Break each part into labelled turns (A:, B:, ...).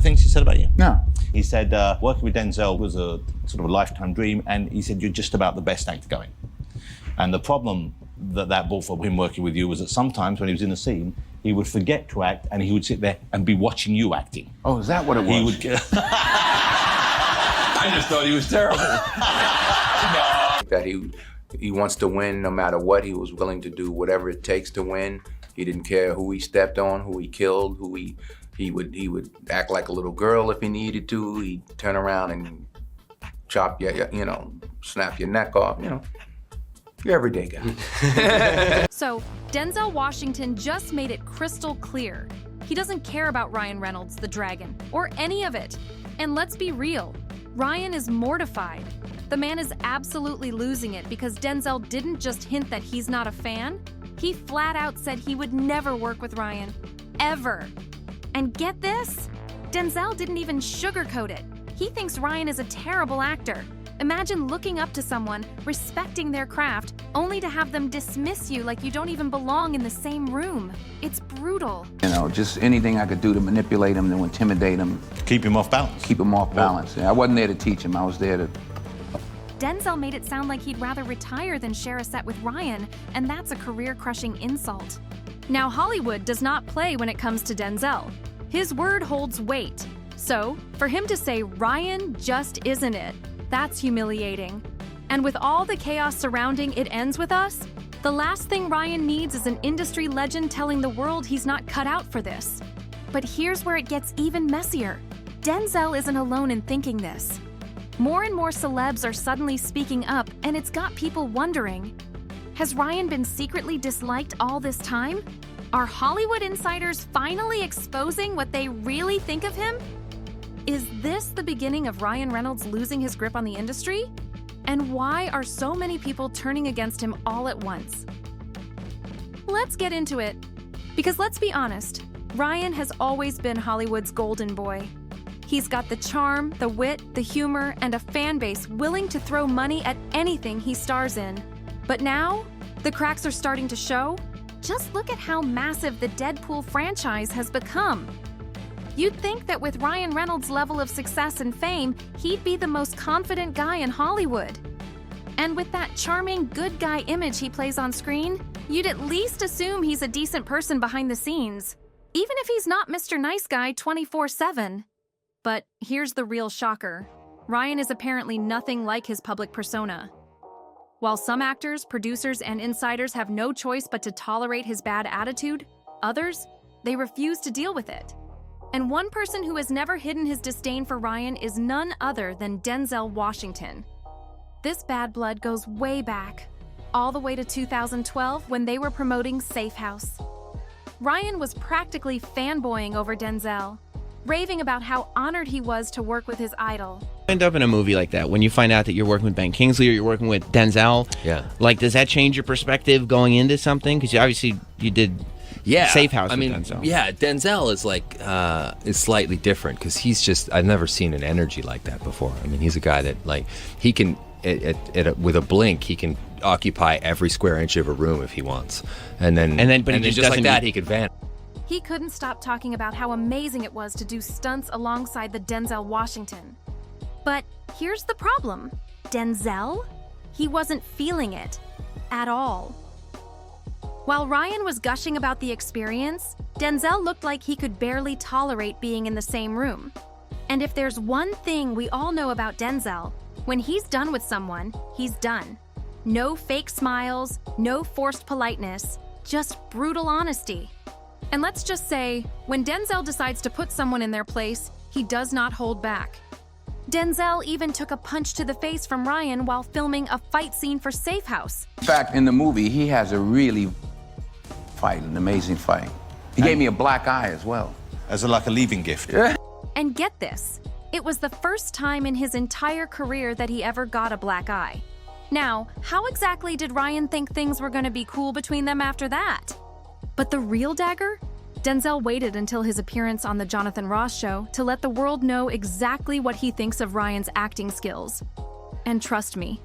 A: things he said about you?
B: No.
A: He said working with Denzel was a sort of a lifetime dream, and he said you're just about the best actor going. And the problem that brought for him working with you was that sometimes when he was in the scene, he would forget to act, and he would sit there and be watching you acting.
B: Oh, is that what it was?
A: He would.
C: I just thought he was terrible.
B: That he wants to win no matter what. He was willing to do whatever it takes to win. He didn't care who he stepped on, who he killed, who he would act like a little girl if he needed to. He'd turn around and chop your, snap your neck off, Your everyday guy.
D: So, Denzel Washington just made it crystal clear. He doesn't care about Ryan Reynolds, the dragon, or any of it. And let's be real, Ryan is mortified. The man is absolutely losing it because Denzel didn't just hint that he's not a fan. He flat out said he would never work with Ryan, ever. And get this? Denzel didn't even sugarcoat it. He thinks Ryan is a terrible actor. Imagine looking up to someone, respecting their craft, only to have them dismiss you like you don't even belong in the same room. It's brutal.
B: Just anything I could do to manipulate him, to intimidate him.
A: Keep him off balance.
B: Keep him off balance. I wasn't there to teach him. I was there to...
D: Denzel made it sound like he'd rather retire than share a set with Ryan, and that's a career-crushing insult. Now, Hollywood does not play when it comes to Denzel. His word holds weight. So, for him to say Ryan just isn't it, that's humiliating. And with all the chaos surrounding It Ends With Us, the last thing Ryan needs is an industry legend telling the world he's not cut out for this. But here's where it gets even messier. Denzel isn't alone in thinking this. More and more celebs are suddenly speaking up, and it's got people wondering, has Ryan been secretly disliked all this time? Are Hollywood insiders finally exposing what they really think of him? Is this the beginning of Ryan Reynolds losing his grip on the industry? And why are so many people turning against him all at once? Let's get into it. Because let's be honest, Ryan has always been Hollywood's golden boy. He's got the charm, the wit, the humor, and a fan base willing to throw money at anything he stars in. But now, the cracks are starting to show. Just look at how massive the Deadpool franchise has become. You'd think that with Ryan Reynolds' level of success and fame, he'd be the most confident guy in Hollywood. And with that charming good guy image he plays on screen, you'd at least assume he's a decent person behind the scenes, even if he's not Mr. Nice Guy 24/7. But here's the real shocker. Ryan is apparently nothing like his public persona. While some actors, producers, and insiders have no choice but to tolerate his bad attitude, others, they refuse to deal with it. And one person who has never hidden his disdain for Ryan is none other than Denzel Washington. This bad blood goes way back, all the way to 2012 when they were promoting Safe House. Ryan was practically fanboying over Denzel, raving about how honored he was to work with his idol.
E: End up in a movie like that when you find out that you're working with Ben Kingsley or you're working with Denzel.
C: Yeah.
E: Like, does that change your perspective going into something? Because obviously you did Safe House with Denzel.
C: Yeah, Denzel is like is slightly different because he's just, I've never seen an energy like that before. I mean, he's a guy that like he can with a blink he can occupy every square inch of a room if he wants, and then just like that he could vanish.
D: He couldn't stop talking about how amazing it was to do stunts alongside the Denzel Washington. But here's the problem. Denzel? He wasn't feeling it at all. While Ryan was gushing about the experience, Denzel looked like he could barely tolerate being in the same room. And if there's one thing we all know about Denzel, when he's done with someone, he's done. No fake smiles, no forced politeness, just brutal honesty. And let's just say, when Denzel decides to put someone in their place, he does not hold back. Denzel even took a punch to the face from Ryan while filming a fight scene for Safe House.
B: In fact, in the movie, he has a really an amazing fight. He gave me a black eye as well.
A: As like a leaving gift.
B: Yeah.
D: And get this, it was the first time in his entire career that he ever got a black eye. Now, how exactly did Ryan think things were going to be cool between them after that? But the real dagger? Denzel waited until his appearance on the Jonathan Ross show to let the world know exactly what he thinks of Ryan's acting skills. And trust me,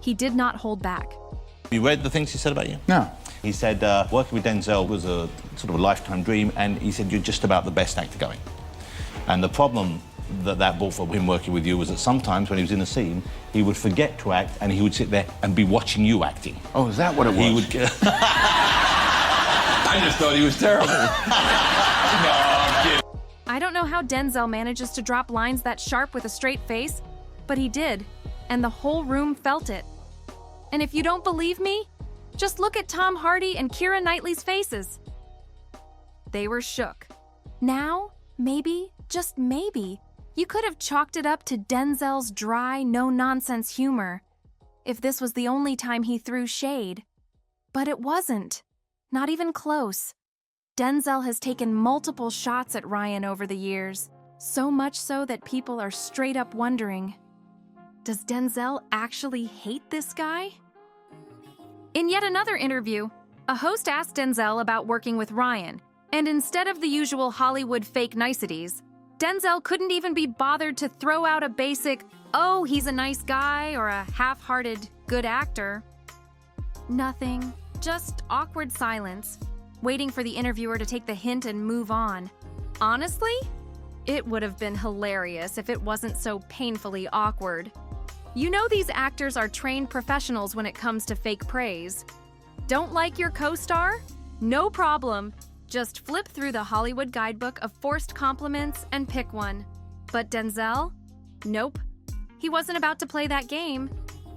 D: he did not hold back.
A: You read the things he said about you?
B: No.
A: He said working with Denzel was a sort of a lifetime dream, and he said you're just about the best actor going. And the problem that brought from him working with you was that sometimes when he was in a scene, he would forget to act and he would sit there and be watching you acting.
F: Oh, is that what it was?
A: He would.
F: I just thought he was terrible. No, I'm kidding.
D: I don't know how Denzel manages to drop lines that sharp with a straight face, but he did, and the whole room felt it. And if you don't believe me, just look at Tom Hardy and Keira Knightley's faces. They were shook. Now, maybe, just maybe, you could have chalked it up to Denzel's dry, no-nonsense humor, if this was the only time he threw shade. But it wasn't. Not even close. Denzel has taken multiple shots at Ryan over the years, so much so that people are straight up wondering, does Denzel actually hate this guy? In yet another interview, a host asked Denzel about working with Ryan, and instead of the usual Hollywood fake niceties, Denzel couldn't even be bothered to throw out a basic, oh, he's a nice guy, or a half-hearted good actor. Nothing, just awkward silence, waiting for the interviewer to take the hint and move on. Honestly, it would have been hilarious if it wasn't so painfully awkward. You know these actors are trained professionals when it comes to fake praise. Don't like your co-star? No problem. Just flip through the Hollywood guidebook of forced compliments and pick one. But Denzel? Nope. He wasn't about to play that game.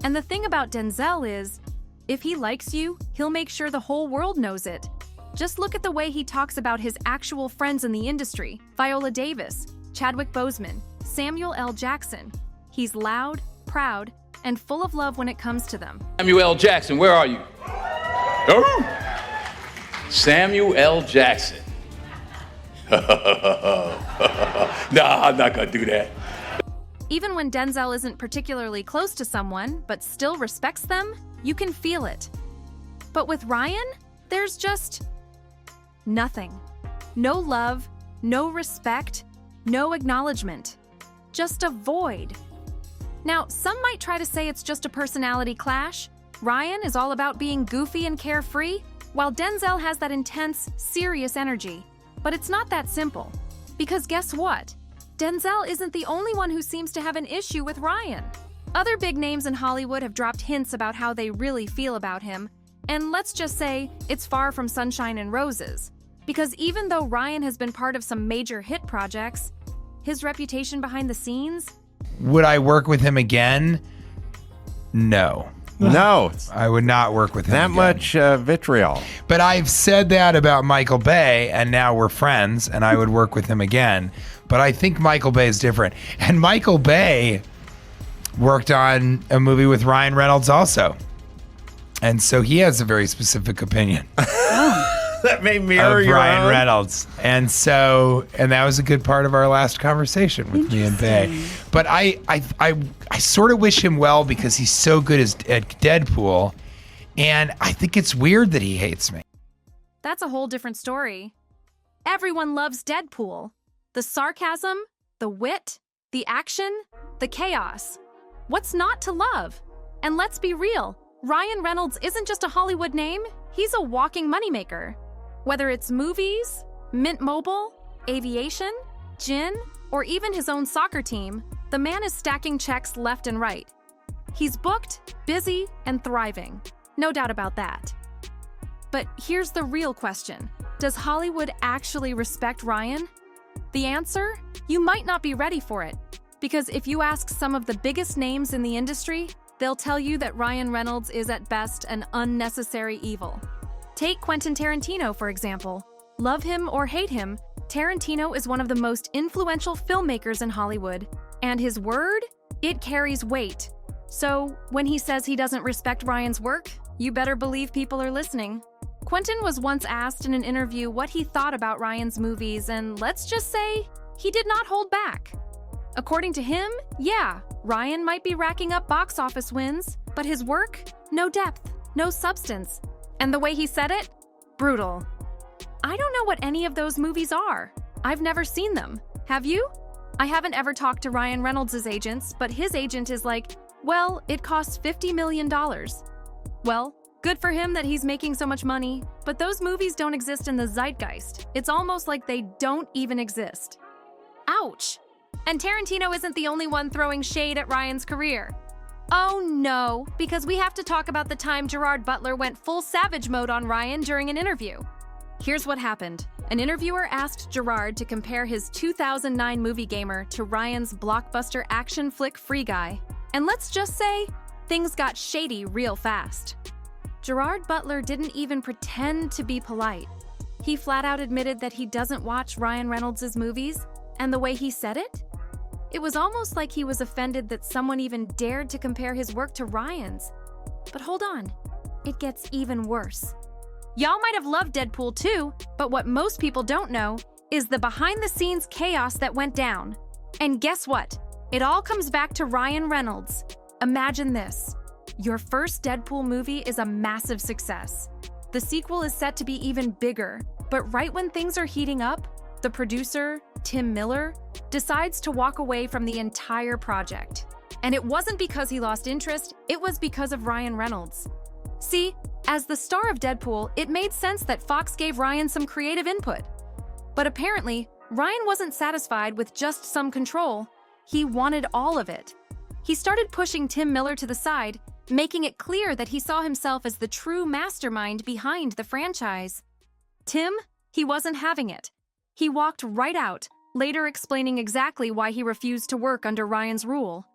D: And the thing about Denzel is, if he likes you, he'll make sure the whole world knows it. Just look at the way he talks about his actual friends in the industry, Viola Davis, Chadwick Boseman, Samuel L. Jackson. He's loud, proud, and full of love when it comes to them.
G: Samuel L. Jackson, where are you? Oh! Samuel L. Jackson. Nah, I'm not gonna do that.
D: Even when Denzel isn't particularly close to someone, but still respects them, you can feel it. But with Ryan, there's just nothing. No love, no respect, no acknowledgement. Just a void. Now, some might try to say it's just a personality clash. Ryan is all about being goofy and carefree, while Denzel has that intense, serious energy. But it's not that simple. Because guess what? Denzel isn't the only one who seems to have an issue with Ryan. Other big names in Hollywood have dropped hints about how they really feel about him, and let's just say it's far from sunshine and roses. Because even though Ryan has been part of some major hit projects, his reputation behind the scenes...
H: Would I work with him again? No.
I: No.
H: I would not work with him
I: that
H: again.
I: much vitriol.
H: But I've said that about Michael Bay, and now we're friends, and I would work with him again. But I think Michael Bay is different. And Michael Bay worked on a movie with Ryan Reynolds also. And so he has a very specific opinion.
I: That may mirror
H: of
I: your
H: Ryan
I: own.
H: Reynolds. And that was a good part of our last conversation with me and Bay. But I sort of wish him well because he's so good at Deadpool. And I think it's weird that he hates me.
D: That's a whole different story. Everyone loves Deadpool. The sarcasm, the wit, the action, the chaos. What's not to love? And let's be real, Ryan Reynolds isn't just a Hollywood name, he's a walking moneymaker. Whether it's movies, Mint Mobile, aviation, gin, or even his own soccer team, the man is stacking checks left and right. He's booked, busy, and thriving. No doubt about that. But here's the real question. Does Hollywood actually respect Ryan? The answer? You might not be ready for it. Because if you ask some of the biggest names in the industry, they'll tell you that Ryan Reynolds is at best an unnecessary evil. Take Quentin Tarantino, for example. Love him or hate him, Tarantino is one of the most influential filmmakers in Hollywood. And his word? It carries weight. So when he says he doesn't respect Ryan's work, you better believe people are listening. Quentin was once asked in an interview what he thought about Ryan's movies, and let's just say, he did not hold back. According to him, yeah, Ryan might be racking up box office wins, but his work? No depth, no substance. And the way he said it? Brutal. I don't know what any of those movies are. I've never seen them. Have you? I haven't ever talked to Ryan Reynolds' agents, but his agent is like, well, it costs $50 million. Well, good for him that he's making so much money, but those movies don't exist in the zeitgeist. It's almost like they don't even exist. Ouch! And Tarantino isn't the only one throwing shade at Ryan's career. Oh no, because we have to talk about the time Gerard Butler went full savage mode on Ryan during an interview. Here's what happened. An interviewer asked Gerard to compare his 2009 movie Gamer to Ryan's blockbuster action flick Free Guy. And let's just say, things got shady real fast. Gerard Butler didn't even pretend to be polite. He flat out admitted that he doesn't watch Ryan Reynolds' movies, and the way he said it? It was almost like he was offended that someone even dared to compare his work to Ryan's. But hold on, it gets even worse. Y'all might have loved Deadpool 2, but what most people don't know is the behind-the-scenes chaos that went down. And guess what? It all comes back to Ryan Reynolds. Imagine this. Your first Deadpool movie is a massive success. The sequel is set to be even bigger, but right when things are heating up, the producer, Tim Miller, decides to walk away from the entire project. And it wasn't because he lost interest, it was because of Ryan Reynolds. See, as the star of Deadpool, it made sense that Fox gave Ryan some creative input. But apparently, Ryan wasn't satisfied with just some control. He wanted all of it. He started pushing Tim Miller to the side, making it clear that he saw himself as the true mastermind behind the franchise. Tim, he wasn't having it. He walked right out, later explaining exactly why he refused to work under Ryan's rule.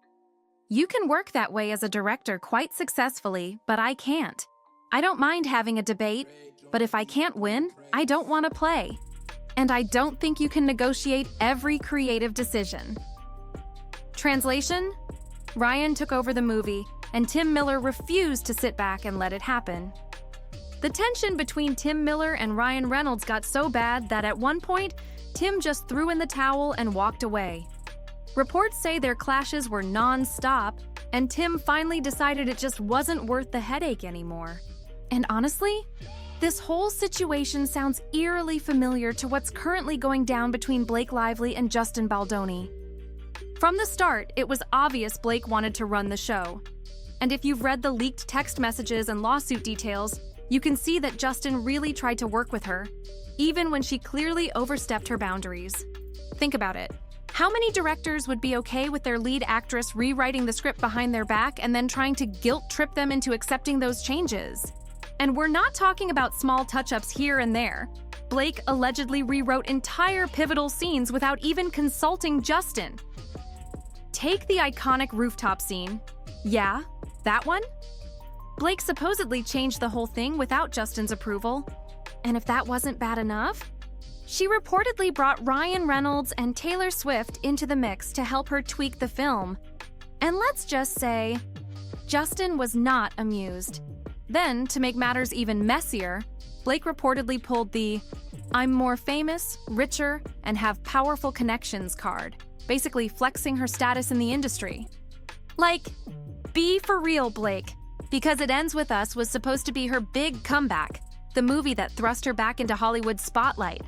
D: You can work that way as a director quite successfully, but I can't. I don't mind having a debate, but if I can't win, I don't want to play. And I don't think you can negotiate every creative decision. Translation? Ryan took over the movie, and Tim Miller refused to sit back and let it happen. The tension between Tim Miller and Ryan Reynolds got so bad that at one point, Tim just threw in the towel and walked away. Reports say their clashes were non-stop, and Tim finally decided it just wasn't worth the headache anymore. And honestly, this whole situation sounds eerily familiar to what's currently going down between Blake Lively and Justin Baldoni. From the start, it was obvious Blake wanted to run the show. And if you've read the leaked text messages and lawsuit details, you can see that Justin really tried to work with her, even when she clearly overstepped her boundaries. Think about it. How many directors would be okay with their lead actress rewriting the script behind their back and then trying to guilt-trip them into accepting those changes? And we're not talking about small touch-ups here and there. Blake allegedly rewrote entire pivotal scenes without even consulting Justin. Take the iconic rooftop scene. Yeah, that one? Blake supposedly changed the whole thing without Justin's approval. And if that wasn't bad enough, she reportedly brought Ryan Reynolds and Taylor Swift into the mix to help her tweak the film. And let's just say, Justin was not amused. Then, to make matters even messier, Blake reportedly pulled the "I'm more famous, richer, and have powerful connections" card, basically flexing her status in the industry. Like, be for real, Blake, because It Ends With Us was supposed to be her big comeback, the movie that thrust her back into Hollywood's spotlight.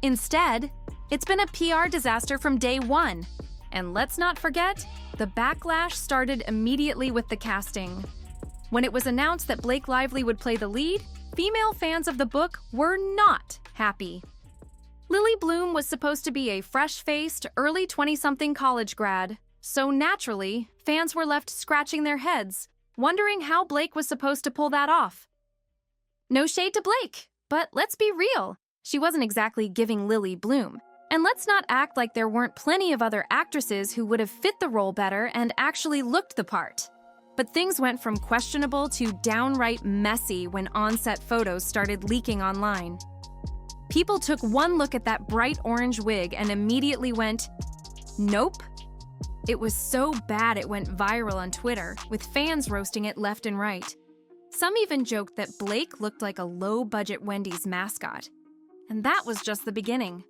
D: Instead, it's been a PR disaster from day one. And let's not forget, the backlash started immediately with the casting. When it was announced that Blake Lively would play the lead, female fans of the book were not happy. Lily Bloom was supposed to be a fresh-faced, early 20-something college grad, so naturally, fans were left scratching their heads, wondering how Blake was supposed to pull that off. No shade to Blake, but let's be real. She wasn't exactly giving Lily Bloom. And let's not act like there weren't plenty of other actresses who would have fit the role better and actually looked the part. But things went from questionable to downright messy when on-set photos started leaking online. People took one look at that bright orange wig and immediately went, nope. It was so bad it went viral on Twitter, with fans roasting it left and right. Some even joked that Blake looked like a low-budget Wendy's mascot. And that was just the beginning.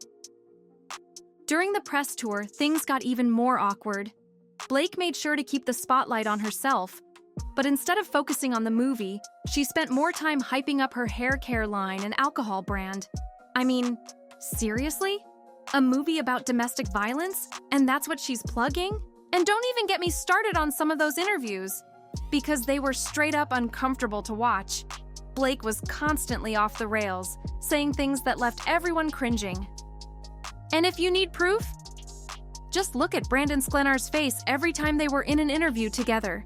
D: During the press tour, things got even more awkward. Blake made sure to keep the spotlight on herself, but instead of focusing on the movie, she spent more time hyping up her hair care line and alcohol brand. I mean, seriously? A movie about domestic violence? And that's what she's plugging? And don't even get me started on some of those interviews, because they were straight up uncomfortable to watch. Blake was constantly off the rails, saying things that left everyone cringing. And if you need proof, Just look at Brandon Sklenar's face every time they were in an interview together.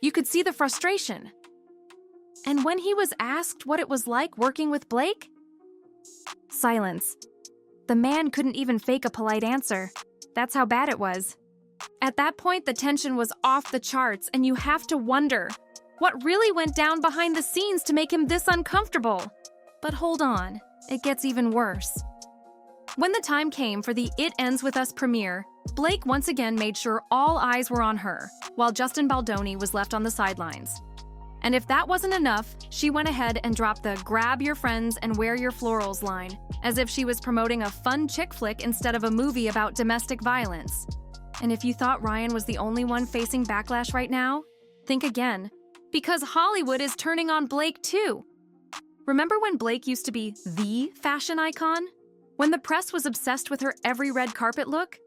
D: You could see the frustration. And when he was asked what it was like working with Blake, silence. The man couldn't even fake a polite answer. That's how bad it was. At that point, the tension was off the charts, and you have to wonder, what really went down behind the scenes to make him this uncomfortable? But hold on, it gets even worse. When the time came for the It Ends With Us premiere, Blake once again made sure all eyes were on her, while Justin Baldoni was left on the sidelines. And if that wasn't enough, she went ahead and dropped the grab your friends and wear your florals line, as if she was promoting a fun chick flick instead of a movie about domestic violence. And if you thought Ryan was the only one facing backlash right now, think again, because Hollywood is turning on Blake too. Remember when Blake used to be the fashion icon? When the press was obsessed with her every red carpet look?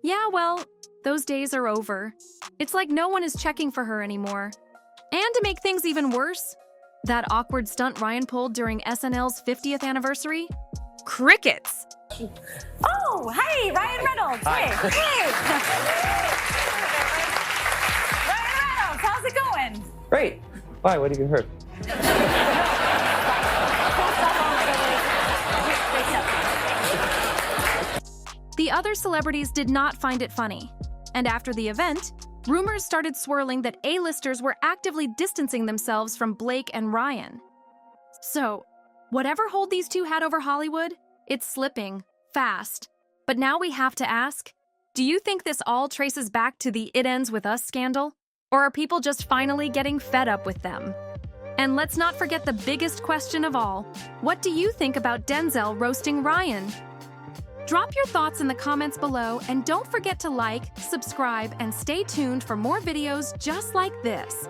D: Yeah, well, those days are over. It's like no one is checking for her anymore. And to make things even worse, that awkward stunt Ryan pulled during SNL's 50th anniversary? Crickets!
J: Oh, hey, Ryan Reynolds. Hey, hey. Ryan Reynolds, how's it going?
F: Great. Why? What did you hurt?
D: The other celebrities did not find it funny. And after the event, rumors started swirling that A-listers were actively distancing themselves from Blake and Ryan. So, whatever hold these two had over Hollywood, it's slipping fast. But now we have to ask, do you think this all traces back to the It Ends With Us scandal? Or are people just finally getting fed up with them? And let's not forget the biggest question of all. What do you think about Denzel roasting Ryan? Drop your thoughts in the comments below, and don't forget to like, subscribe, and stay tuned for more videos just like this.